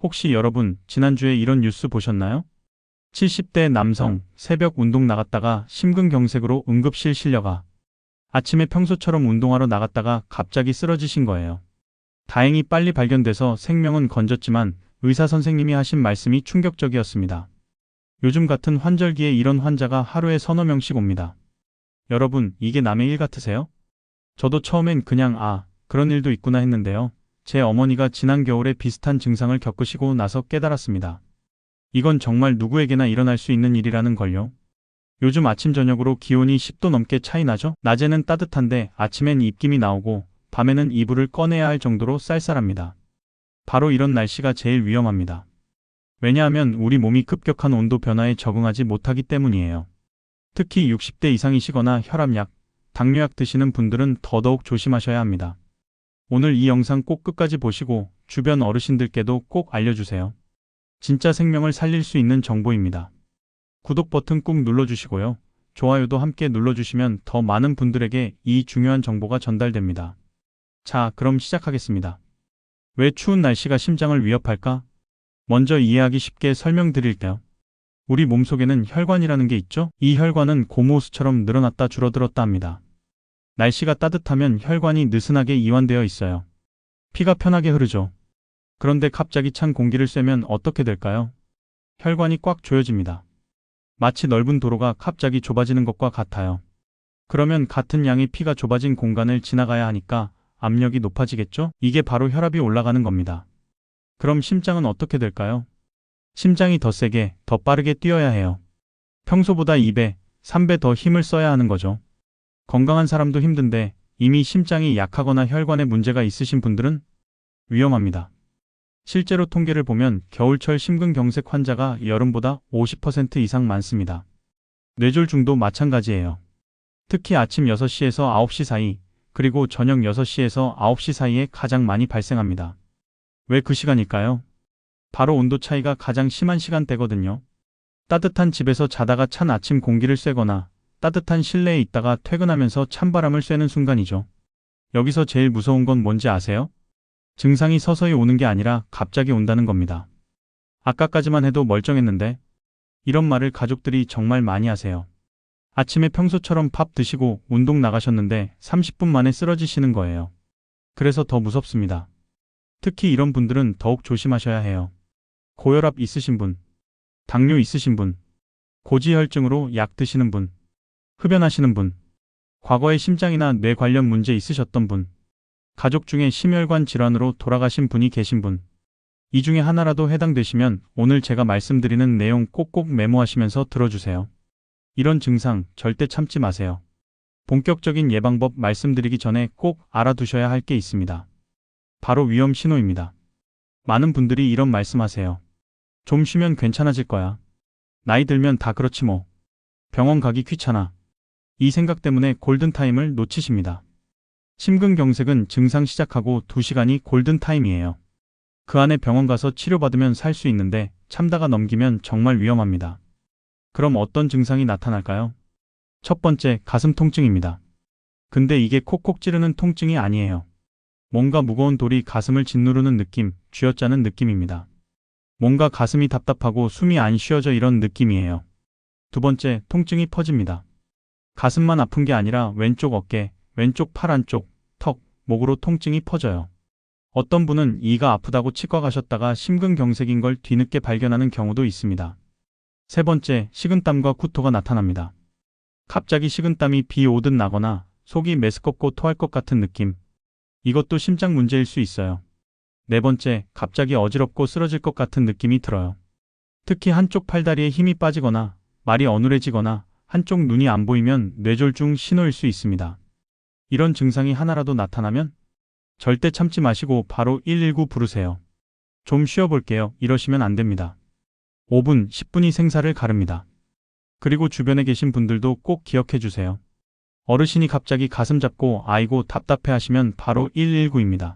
혹시 여러분 지난주에 이런 뉴스 보셨나요? 70대 남성 새벽 운동 나갔다가 심근경색으로 응급실 실려가 아침에 평소처럼 운동하러 나갔다가 갑자기 쓰러지신 거예요. 다행히 빨리 발견돼서 생명은 건졌지만 의사 선생님이 하신 말씀이 충격적이었습니다. 요즘 같은 환절기에 이런 환자가 하루에 서너 명씩 옵니다. 여러분, 이게 남의 일 같으세요? 저도 처음엔 그냥 그런 일도 있구나 했는데요. 제 어머니가 지난 겨울에 비슷한 증상을 겪으시고 나서 깨달았습니다. 이건 정말 누구에게나 일어날 수 있는 일이라는 걸요. 요즘 아침 저녁으로 기온이 10도 넘게 차이 나죠? 낮에는 따뜻한데 아침엔 입김이 나오고 밤에는 이불을 꺼내야 할 정도로 쌀쌀합니다. 바로 이런 날씨가 제일 위험합니다. 왜냐하면 우리 몸이 급격한 온도 변화에 적응하지 못하기 때문이에요. 특히 60대 이상이시거나 혈압약, 당뇨약 드시는 분들은 더더욱 조심하셔야 합니다. 오늘 이 영상 꼭 끝까지 보시고 주변 어르신들께도 꼭 알려주세요. 진짜 생명을 살릴 수 있는 정보입니다. 구독 버튼 꾹 눌러주시고요. 좋아요도 함께 눌러주시면 더 많은 분들에게 이 중요한 정보가 전달됩니다. 자, 그럼 시작하겠습니다. 왜 추운 날씨가 심장을 위협할까? 먼저 이해하기 쉽게 설명드릴게요. 우리 몸속에는 혈관이라는 게 있죠? 이 혈관은 고무호수처럼 늘어났다 줄어들었다 합니다. 날씨가 따뜻하면 혈관이 느슨하게 이완되어 있어요. 피가 편하게 흐르죠. 그런데 갑자기 찬 공기를 쐬면 어떻게 될까요? 혈관이 꽉 조여집니다. 마치 넓은 도로가 갑자기 좁아지는 것과 같아요. 그러면 같은 양의 피가 좁아진 공간을 지나가야 하니까 압력이 높아지겠죠? 이게 바로 혈압이 올라가는 겁니다. 그럼 심장은 어떻게 될까요? 심장이 더 세게, 더 빠르게 뛰어야 해요. 평소보다 2배, 3배 더 힘을 써야 하는 거죠. 건강한 사람도 힘든데 이미 심장이 약하거나 혈관에 문제가 있으신 분들은 위험합니다. 실제로 통계를 보면 겨울철 심근경색 환자가 여름보다 50% 이상 많습니다. 뇌졸중도 마찬가지예요. 특히 아침 6시에서 9시 사이, 그리고 저녁 6시에서 9시 사이에 가장 많이 발생합니다. 왜 그 시간일까요? 바로 온도 차이가 가장 심한 시간대거든요. 따뜻한 집에서 자다가 찬 아침 공기를 쐬거나 따뜻한 실내에 있다가 퇴근하면서 찬바람을 쐬는 순간이죠. 여기서 제일 무서운 건 뭔지 아세요? 증상이 서서히 오는 게 아니라 갑자기 온다는 겁니다. 아까까지만 해도 멀쩡했는데 이런 말을 가족들이 정말 많이 하세요. 아침에 평소처럼 밥 드시고 운동 나가셨는데 30분 만에 쓰러지시는 거예요. 그래서 더 무섭습니다. 특히 이런 분들은 더욱 조심하셔야 해요. 고혈압 있으신 분, 당뇨 있으신 분, 고지혈증으로 약 드시는 분, 흡연하시는 분, 과거에 심장이나 뇌 관련 문제 있으셨던 분, 가족 중에 심혈관 질환으로 돌아가신 분이 계신 분, 이 중에 하나라도 해당되시면 오늘 제가 말씀드리는 내용 꼭꼭 메모하시면서 들어주세요. 이런 증상 절대 참지 마세요. 본격적인 예방법 말씀드리기 전에 꼭 알아두셔야 할 게 있습니다. 바로 위험 신호입니다. 많은 분들이 이런 말씀하세요. 좀 쉬면 괜찮아질 거야. 나이 들면 다 그렇지 뭐. 병원 가기 귀찮아. 이 생각 때문에 골든타임을 놓치십니다. 심근경색은 증상 시작하고 2시간이 골든타임이에요. 그 안에 병원 가서 치료받으면 살 수 있는데 참다가 넘기면 정말 위험합니다. 그럼 어떤 증상이 나타날까요? 첫 번째, 가슴 통증입니다. 근데 이게 콕콕 찌르는 통증이 아니에요. 뭔가 무거운 돌이 가슴을 짓누르는 느낌, 쥐어짜는 느낌입니다. 뭔가 가슴이 답답하고 숨이 안 쉬어져 이런 느낌이에요. 두 번째, 통증이 퍼집니다. 가슴만 아픈 게 아니라 왼쪽 어깨, 왼쪽 팔 안쪽, 턱, 목으로 통증이 퍼져요. 어떤 분은 이가 아프다고 치과 가셨다가 심근경색인 걸 뒤늦게 발견하는 경우도 있습니다. 세 번째, 식은땀과 구토가 나타납니다. 갑자기 식은땀이 비 오듯 나거나 속이 메스껍고 토할 것 같은 느낌. 이것도 심장 문제일 수 있어요. 네 번째, 갑자기 어지럽고 쓰러질 것 같은 느낌이 들어요. 특히 한쪽 팔다리에 힘이 빠지거나 말이 어눌해지거나 한쪽 눈이 안 보이면 뇌졸중 신호일 수 있습니다. 이런 증상이 하나라도 나타나면 절대 참지 마시고 바로 119 부르세요. 좀 쉬어볼게요. 이러시면 안 됩니다. 5분, 10분이 생사를 가릅니다. 그리고 주변에 계신 분들도 꼭 기억해 주세요. 어르신이 갑자기 가슴 잡고 아이고 답답해 하시면 바로 119입니다.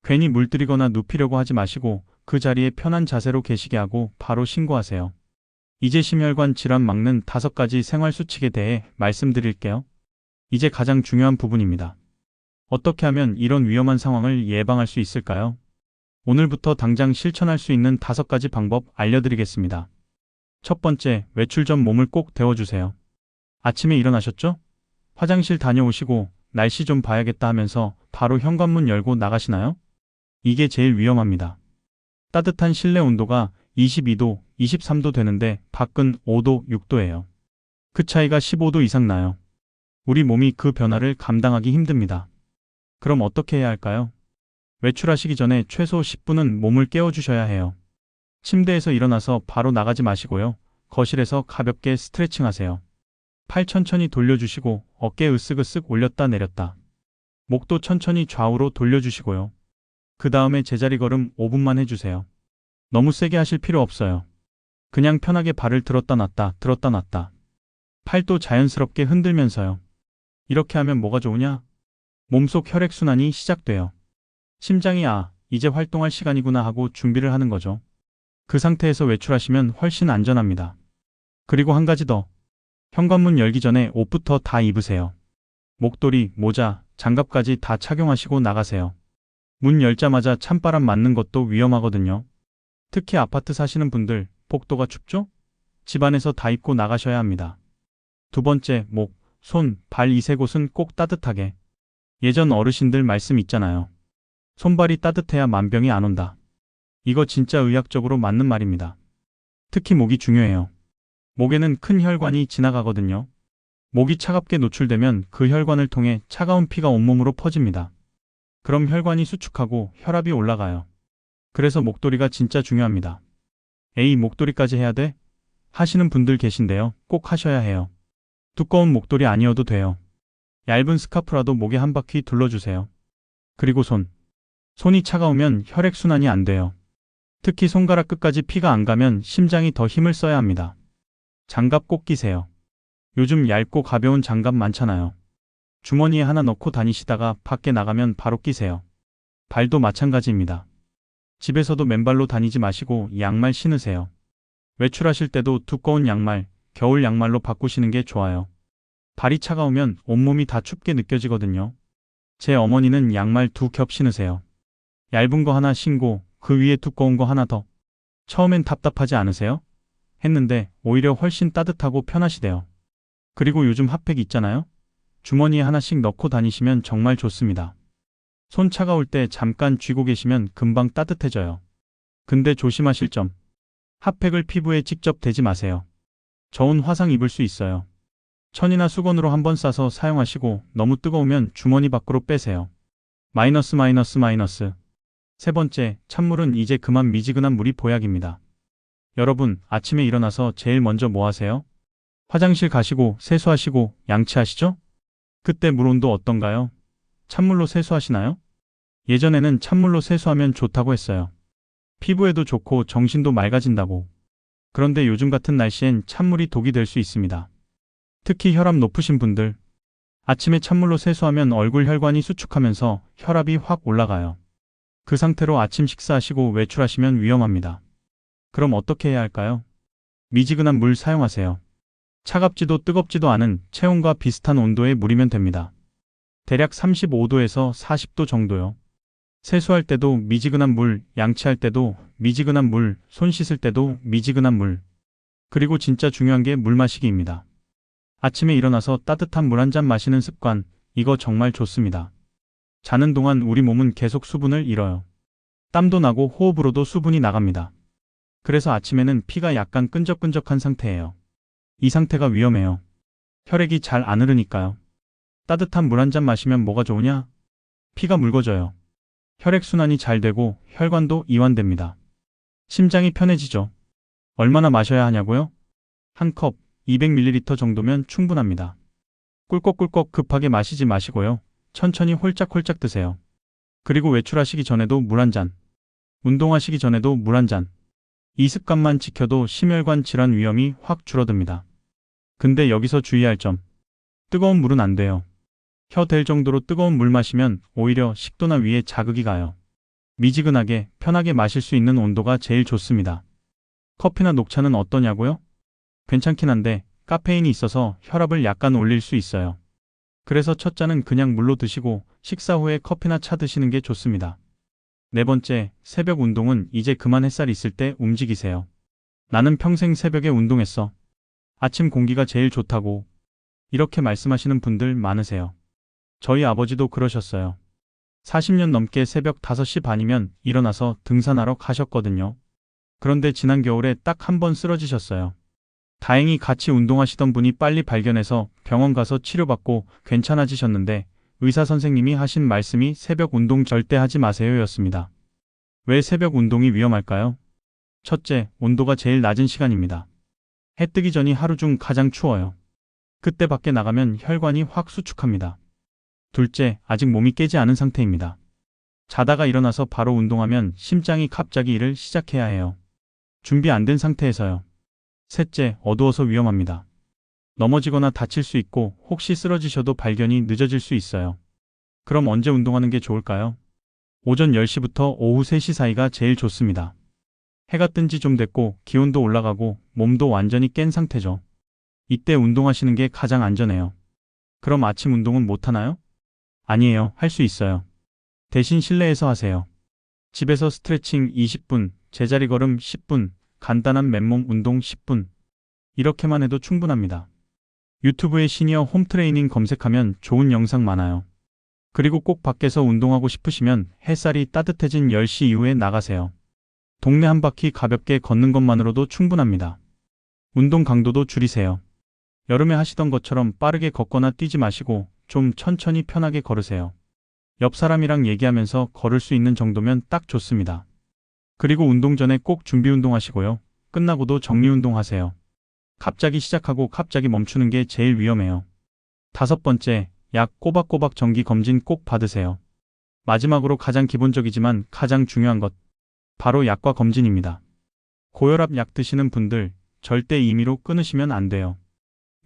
괜히 물들이거나 눕히려고 하지 마시고 그 자리에 편한 자세로 계시게 하고 바로 신고하세요. 이제 심혈관 질환 막는 5가지 생활 수칙에 대해 말씀드릴게요. 이제 가장 중요한 부분입니다. 어떻게 하면 이런 위험한 상황을 예방할 수 있을까요? 오늘부터 당장 실천할 수 있는 5가지 방법 알려드리겠습니다. 첫 번째, 외출 전 몸을 꼭 데워주세요. 아침에 일어나셨죠? 화장실 다녀오시고 날씨 좀 봐야겠다 하면서 바로 현관문 열고 나가시나요? 이게 제일 위험합니다. 따뜻한 실내 온도가 22도, 23도 되는데 밖은 5도, 6도예요. 그 차이가 15도 이상 나요. 우리 몸이 그 변화를 감당하기 힘듭니다. 그럼 어떻게 해야 할까요? 외출하시기 전에 최소 10분은 몸을 깨워주셔야 해요. 침대에서 일어나서 바로 나가지 마시고요. 거실에서 가볍게 스트레칭 하세요. 팔 천천히 돌려주시고 어깨 으쓱으쓱 올렸다 내렸다. 목도 천천히 좌우로 돌려주시고요. 그 다음에 제자리 걸음 5분만 해주세요. 너무 세게 하실 필요 없어요. 그냥 편하게 발을 들었다 놨다 들었다 놨다. 팔도 자연스럽게 흔들면서요. 이렇게 하면 뭐가 좋으냐? 몸속 혈액순환이 시작돼요. 심장이 이제 활동할 시간이구나 하고 준비를 하는 거죠. 그 상태에서 외출하시면 훨씬 안전합니다. 그리고 한 가지 더. 현관문 열기 전에 옷부터 다 입으세요. 목도리, 모자, 장갑까지 다 착용하시고 나가세요. 문 열자마자 찬바람 맞는 것도 위험하거든요. 특히 아파트 사시는 분들, 복도가 춥죠? 집안에서 다 입고 나가셔야 합니다. 두 번째, 목, 손, 발 이 세 곳은 꼭 따뜻하게. 예전 어르신들 말씀 있잖아요. 손발이 따뜻해야 만병이 안 온다. 이거 진짜 의학적으로 맞는 말입니다. 특히 목이 중요해요. 목에는 큰 혈관이 지나가거든요. 목이 차갑게 노출되면 그 혈관을 통해 차가운 피가 온몸으로 퍼집니다. 그럼 혈관이 수축하고 혈압이 올라가요. 그래서 목도리가 진짜 중요합니다. 에이, 목도리까지 해야 돼? 하시는 분들 계신데요. 꼭 하셔야 해요. 두꺼운 목도리 아니어도 돼요. 얇은 스카프라도 목에 한 바퀴 둘러주세요. 그리고 손이 차가우면 혈액순환이 안 돼요. 특히 손가락 끝까지 피가 안 가면 심장이 더 힘을 써야 합니다. 장갑 꼭 끼세요. 요즘 얇고 가벼운 장갑 많잖아요. 주머니에 하나 넣고 다니시다가 밖에 나가면 바로 끼세요. 발도 마찬가지입니다. 집에서도 맨발로 다니지 마시고 양말 신으세요. 외출하실 때도 두꺼운 양말, 겨울 양말로 바꾸시는 게 좋아요. 발이 차가우면 온몸이 다 춥게 느껴지거든요. 제 어머니는 양말 2겹 신으세요. 얇은 거 하나 신고 그 위에 두꺼운 거 하나 더. 처음엔 답답하지 않으세요? 했는데 오히려 훨씬 따뜻하고 편하시대요. 그리고 요즘 핫팩 있잖아요? 주머니에 하나씩 넣고 다니시면 정말 좋습니다. 손 차가울 때 잠깐 쥐고 계시면 금방 따뜻해져요. 근데 조심하실 점. 핫팩을 피부에 직접 대지 마세요. 저온 화상 입을 수 있어요. 천이나 수건으로 한번 싸서 사용하시고 너무 뜨거우면 주머니 밖으로 빼세요. 마이너스. 세 번째, 찬물은 이제 그만 미지근한 물이 보약입니다. 여러분, 아침에 일어나서 제일 먼저 뭐 하세요? 화장실 가시고 세수하시고 양치하시죠? 그때 물 온도 어떤가요? 찬물로 세수하시나요? 예전에는 찬물로 세수하면 좋다고 했어요. 피부에도 좋고 정신도 맑아진다고. 그런데 요즘 같은 날씨엔 찬물이 독이 될 수 있습니다. 특히 혈압 높으신 분들. 아침에 찬물로 세수하면 얼굴 혈관이 수축하면서 혈압이 확 올라가요. 그 상태로 아침 식사하시고 외출하시면 위험합니다. 그럼 어떻게 해야 할까요? 미지근한 물 사용하세요. 차갑지도 뜨겁지도 않은 체온과 비슷한 온도의 물이면 됩니다. 대략 35도에서 40도 정도요. 세수할 때도 미지근한 물, 양치할 때도 미지근한 물, 손 씻을 때도 미지근한 물. 그리고 진짜 중요한 게 물 마시기입니다. 아침에 일어나서 따뜻한 물 한 잔 마시는 습관, 이거 정말 좋습니다. 자는 동안 우리 몸은 계속 수분을 잃어요. 땀도 나고 호흡으로도 수분이 나갑니다. 그래서 아침에는 피가 약간 끈적끈적한 상태예요. 이 상태가 위험해요. 혈액이 잘 안 흐르니까요. 따뜻한 물 한 잔 마시면 뭐가 좋으냐? 피가 묽어져요. 혈액순환이 잘 되고 혈관도 이완됩니다. 심장이 편해지죠. 얼마나 마셔야 하냐고요? 한 컵, 200ml 정도면 충분합니다. 꿀꺽꿀꺽 급하게 마시지 마시고요. 천천히 홀짝홀짝 드세요. 그리고 외출하시기 전에도 물 한 잔. 운동하시기 전에도 물 한 잔. 이 습관만 지켜도 심혈관 질환 위험이 확 줄어듭니다. 근데 여기서 주의할 점. 뜨거운 물은 안 돼요. 혀 댈 정도로 뜨거운 물 마시면 오히려 식도나 위에 자극이 가요. 미지근하게 편하게 마실 수 있는 온도가 제일 좋습니다. 커피나 녹차는 어떠냐고요? 괜찮긴 한데 카페인이 있어서 혈압을 약간 올릴 수 있어요. 그래서 첫 잔은 그냥 물로 드시고 식사 후에 커피나 차 드시는 게 좋습니다. 네 번째, 새벽 운동은 이제 그만 햇살 있을 때 움직이세요. 나는 평생 새벽에 운동했어. 아침 공기가 제일 좋다고. 이렇게 말씀하시는 분들 많으세요. 저희 아버지도 그러셨어요. 40년 넘게 새벽 5시 반이면 일어나서 등산하러 가셨거든요. 그런데 지난 겨울에 딱 한 번 쓰러지셨어요. 다행히 같이 운동하시던 분이 빨리 발견해서 병원 가서 치료받고 괜찮아지셨는데 의사 선생님이 하신 말씀이 새벽 운동 절대 하지 마세요 였습니다. 왜 새벽 운동이 위험할까요? 첫째, 온도가 제일 낮은 시간입니다. 해 뜨기 전이 하루 중 가장 추워요. 그때 밖에 나가면 혈관이 확 수축합니다. 둘째, 아직 몸이 깨지 않은 상태입니다. 자다가 일어나서 바로 운동하면 심장이 갑자기 일을 시작해야 해요. 준비 안 된 상태에서요. 셋째, 어두워서 위험합니다. 넘어지거나 다칠 수 있고 혹시 쓰러지셔도 발견이 늦어질 수 있어요. 그럼 언제 운동하는 게 좋을까요? 오전 10시부터 오후 3시 사이가 제일 좋습니다. 해가 뜬 지 좀 됐고 기온도 올라가고 몸도 완전히 깬 상태죠. 이때 운동하시는 게 가장 안전해요. 그럼 아침 운동은 못 하나요? 아니에요. 할 수 있어요. 대신 실내에서 하세요. 집에서 스트레칭 20분, 제자리 걸음 10분, 간단한 맨몸 운동 10분. 이렇게만 해도 충분합니다. 유튜브에 시니어 홈트레이닝 검색하면 좋은 영상 많아요. 그리고 꼭 밖에서 운동하고 싶으시면 햇살이 따뜻해진 10시 이후에 나가세요. 동네 한 바퀴 가볍게 걷는 것만으로도 충분합니다. 운동 강도도 줄이세요. 여름에 하시던 것처럼 빠르게 걷거나 뛰지 마시고 좀 천천히 편하게 걸으세요. 옆 사람이랑 얘기하면서 걸을 수 있는 정도면 딱 좋습니다. 그리고 운동 전에 꼭 준비 운동 하시고요. 끝나고도 정리 운동 하세요. 갑자기 시작하고 갑자기 멈추는 게 제일 위험해요. 다섯 번째, 약 꼬박꼬박 정기 검진 꼭 받으세요. 마지막으로 가장 기본적이지만 가장 중요한 것, 바로 약과 검진입니다. 고혈압 약 드시는 분들 절대 임의로 끊으시면 안 돼요.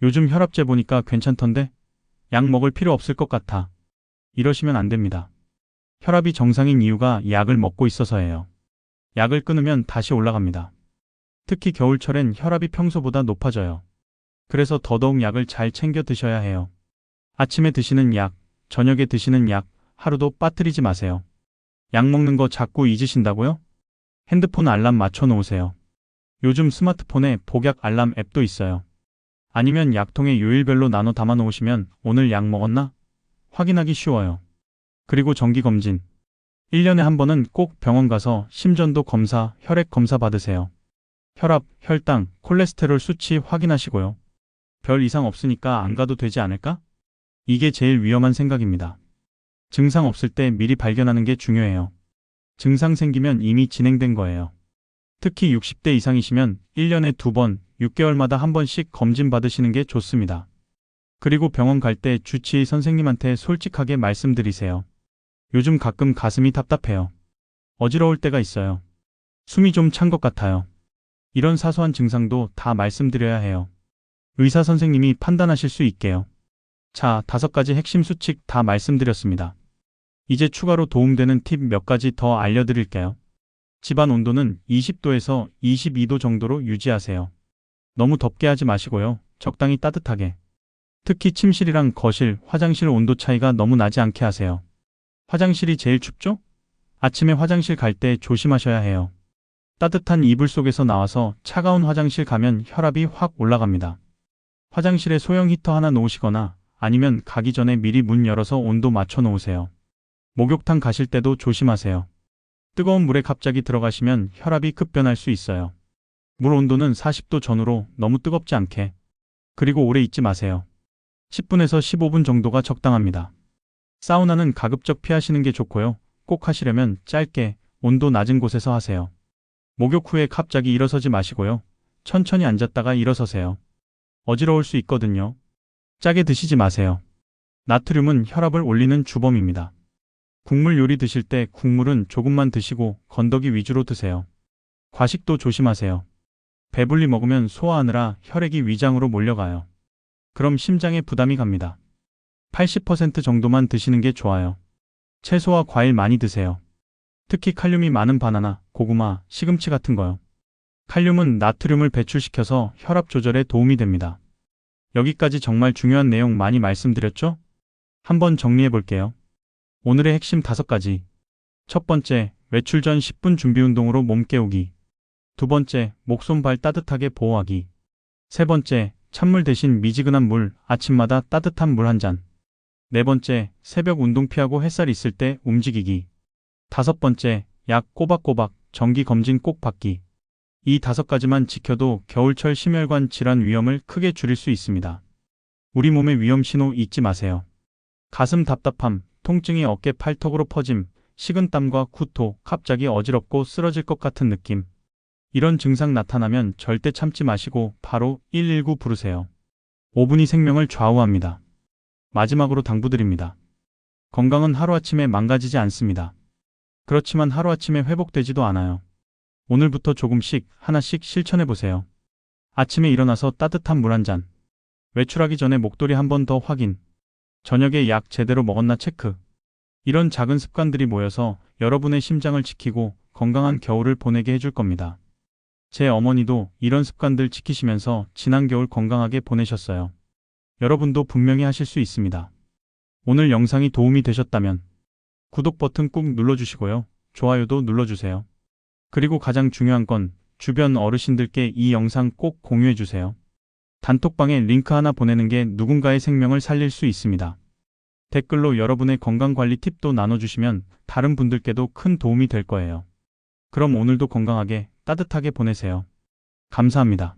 요즘 혈압제 보니까 괜찮던데? 약 먹을 필요 없을 것 같아. 이러시면 안 됩니다. 혈압이 정상인 이유가 약을 먹고 있어서예요. 약을 끊으면 다시 올라갑니다. 특히 겨울철엔 혈압이 평소보다 높아져요. 그래서 더더욱 약을 잘 챙겨 드셔야 해요. 아침에 드시는 약, 저녁에 드시는 약, 하루도 빠뜨리지 마세요. 약 먹는 거 자꾸 잊으신다고요? 핸드폰 알람 맞춰 놓으세요. 요즘 스마트폰에 복약 알람 앱도 있어요. 아니면 약통에 요일별로 나눠 담아 놓으시면 오늘 약 먹었나? 확인하기 쉬워요. 그리고 정기검진. 1년에 한 번은 꼭 병원 가서 심전도 검사, 혈액 검사 받으세요. 혈압, 혈당, 콜레스테롤 수치 확인하시고요. 별 이상 없으니까 안 가도 되지 않을까? 이게 제일 위험한 생각입니다. 증상 없을 때 미리 발견하는 게 중요해요. 증상 생기면 이미 진행된 거예요. 특히 60대 이상이시면 1년에 2번, 6개월마다 한 번씩 검진 받으시는 게 좋습니다. 그리고 병원 갈 때 주치의 선생님한테 솔직하게 말씀드리세요. 요즘 가끔 가슴이 답답해요. 어지러울 때가 있어요. 숨이 좀 찬 것 같아요. 이런 사소한 증상도 다 말씀드려야 해요. 의사 선생님이 판단하실 수 있게요. 자, 5가지 핵심 수칙 다 말씀드렸습니다. 이제 추가로 도움되는 팁 몇 가지 더 알려드릴게요. 집안 온도는 20도에서 22도 정도로 유지하세요. 너무 덥게 하지 마시고요. 적당히 따뜻하게. 특히 침실이랑 거실, 화장실 온도 차이가 너무 나지 않게 하세요. 화장실이 제일 춥죠? 아침에 화장실 갈 때 조심하셔야 해요. 따뜻한 이불 속에서 나와서 차가운 화장실 가면 혈압이 확 올라갑니다. 화장실에 소형 히터 하나 놓으시거나 아니면 가기 전에 미리 문 열어서 온도 맞춰 놓으세요. 목욕탕 가실 때도 조심하세요. 뜨거운 물에 갑자기 들어가시면 혈압이 급변할 수 있어요. 물 온도는 40도 전후로 너무 뜨겁지 않게. 그리고 오래 있지 마세요. 10분에서 15분 정도가 적당합니다. 사우나는 가급적 피하시는 게 좋고요. 꼭 하시려면 짧게 온도 낮은 곳에서 하세요. 목욕 후에 갑자기 일어서지 마시고요. 천천히 앉았다가 일어서세요. 어지러울 수 있거든요. 짜게 드시지 마세요. 나트륨은 혈압을 올리는 주범입니다. 국물 요리 드실 때 국물은 조금만 드시고 건더기 위주로 드세요. 과식도 조심하세요. 배불리 먹으면 소화하느라 혈액이 위장으로 몰려가요. 그럼 심장에 부담이 갑니다. 80% 정도만 드시는 게 좋아요. 채소와 과일 많이 드세요. 특히 칼륨이 많은 바나나, 고구마, 시금치 같은 거요. 칼륨은 나트륨을 배출시켜서 혈압 조절에 도움이 됩니다. 여기까지 정말 중요한 내용 많이 말씀드렸죠? 한번 정리해 볼게요. 오늘의 핵심 5가지. 첫 번째, 외출 전 10분 준비 운동으로 몸 깨우기. 두 번째, 목, 손, 발 따뜻하게 보호하기. 세 번째, 찬물 대신 미지근한 물, 아침마다 따뜻한 물 한 잔. 네 번째, 새벽 운동 피하고 햇살 있을 때 움직이기. 다섯 번째, 약 꼬박꼬박 정기 검진 꼭 받기. 이 5가지만 지켜도 겨울철 심혈관 질환 위험을 크게 줄일 수 있습니다. 우리 몸의 위험 신호 잊지 마세요. 가슴 답답함, 통증이 어깨 팔턱으로 퍼짐, 식은땀과 구토, 갑자기 어지럽고 쓰러질 것 같은 느낌. 이런 증상 나타나면 절대 참지 마시고 바로 119 부르세요. 5분이 생명을 좌우합니다. 마지막으로 당부드립니다. 건강은 하루아침에 망가지지 않습니다. 그렇지만 하루아침에 회복되지도 않아요. 오늘부터 조금씩 하나씩 실천해보세요. 아침에 일어나서 따뜻한 물 한 잔. 외출하기 전에 목도리 한 번 더 확인. 저녁에 약 제대로 먹었나 체크. 이런 작은 습관들이 모여서 여러분의 심장을 지키고 건강한 겨울을 보내게 해줄 겁니다. 제 어머니도 이런 습관들 지키시면서 지난 겨울 건강하게 보내셨어요. 여러분도 분명히 하실 수 있습니다. 오늘 영상이 도움이 되셨다면 구독 버튼 꾹 눌러주시고요. 좋아요도 눌러주세요. 그리고 가장 중요한 건 주변 어르신들께 이 영상 꼭 공유해주세요. 단톡방에 링크 하나 보내는 게 누군가의 생명을 살릴 수 있습니다. 댓글로 여러분의 건강관리 팁도 나눠주시면 다른 분들께도 큰 도움이 될 거예요. 그럼 오늘도 건강하게 따뜻하게 보내세요. 감사합니다.